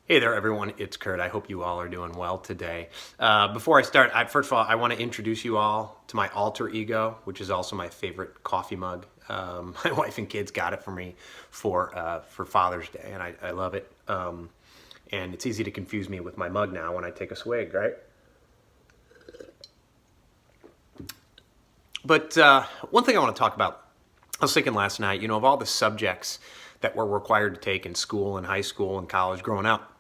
Hey there, everyone. It's Kurt. I hope you all are doing well today. Before I start, first of all, I want to introduce you all to my alter ego, which is also my favorite coffee mug. My wife and kids got it for me for Father's Day, and I love it. And it's easy to confuse me with my mug now when I take a swig, right? But one thing I want to talk about, I was thinking last night, of all the subjects that we're required to take in school and high school and college growing up,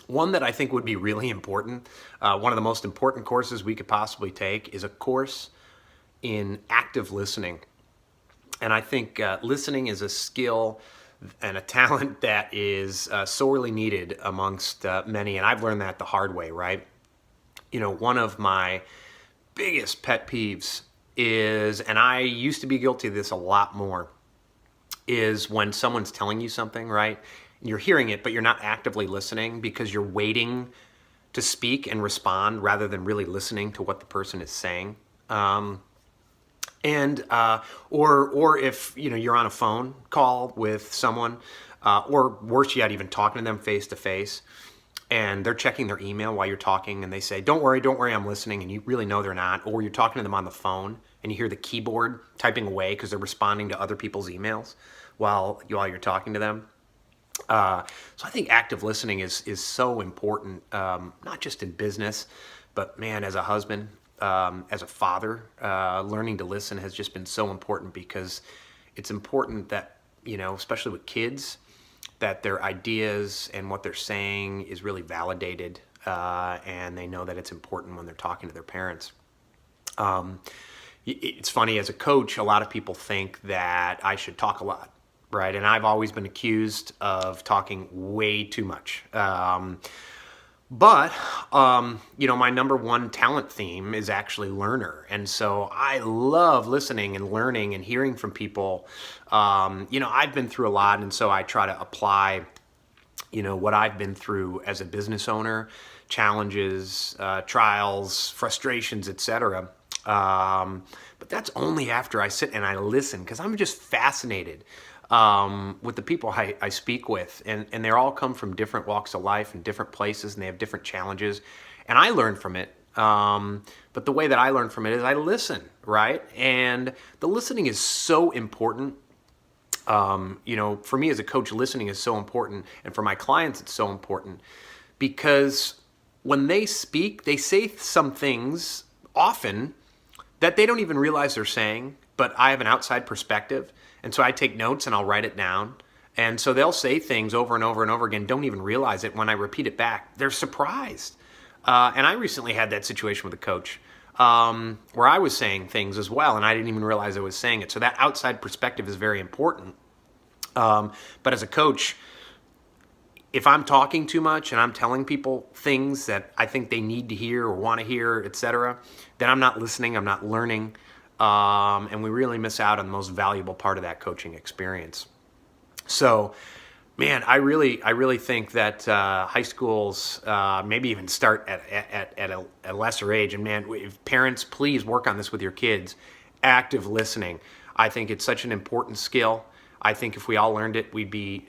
one that I think would be really important, one of the most important courses we could possibly take, is a course in active listening. And I think listening is a skill and a talent that is sorely needed amongst many. And I've learned that the hard way, right? One of my biggest pet peeves is, and I used to be guilty of this a lot more, is when someone's telling you something, right? You're hearing it, but you're not actively listening because you're waiting to speak and respond rather than really listening to what the person is saying. Or if you're on a phone call with someone, or worse yet, even talking to them face to face, and they're checking their email while you're talking, and they say, don't worry, I'm listening," and you really know they're not. Or you're talking to them on the phone, and you hear the keyboard typing away because they're responding to other people's emails while you're talking to them. So I think active listening is so important, not just in business, but man, as a husband, as a father, learning to listen has just been so important, because it's important that, especially with kids, that their ideas and what they're saying is really validated, and they know that it's important when they're talking to their parents. It's funny, as a coach, a lot of people think that I should talk a lot, right? And I've always been accused of talking way too much. But my number one talent theme is actually learner. And so I love listening and learning and hearing from people. I've been through a lot, and so I try to apply, what I've been through as a business owner, challenges, trials, frustrations, etc. But that's only after I sit and I listen, because I'm just fascinated with the people I speak with, and they all come from different walks of life and different places, and they have different challenges, and I learn from it. But the way that I learn from it is I listen, right? And the listening is so important. For me as a coach, listening is so important, and for my clients, it's so important, because when they speak, they say some things often that they don't even realize they're saying, but I have an outside perspective. And so I take notes and I'll write it down. And so they'll say things over and over and over again, don't even realize it. When I repeat it back, they're surprised. And I recently had that situation with a coach, where I was saying things as well, and I didn't even realize I was saying it. So that outside perspective is very important. But as a coach, if I'm talking too much and I'm telling people things that I think they need to hear or want to hear, etc., then I'm not listening, I'm not learning, and we really miss out on the most valuable part of that coaching experience. So, man, I really think that high schools, maybe even start at a lesser age. And man, if parents, please work on this with your kids. Active listening. I think it's such an important skill. I think if we all learned it, we'd be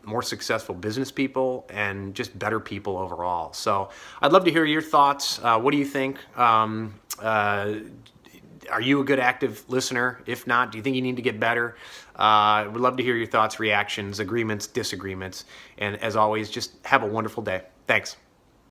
more successful business people and just better people overall. So I'd love to hear your thoughts. What do you think? Are you a good active listener? If not, do you think you need to get better? I would love to hear your thoughts, reactions, agreements, disagreements. And as always, just have a wonderful day. Thanks.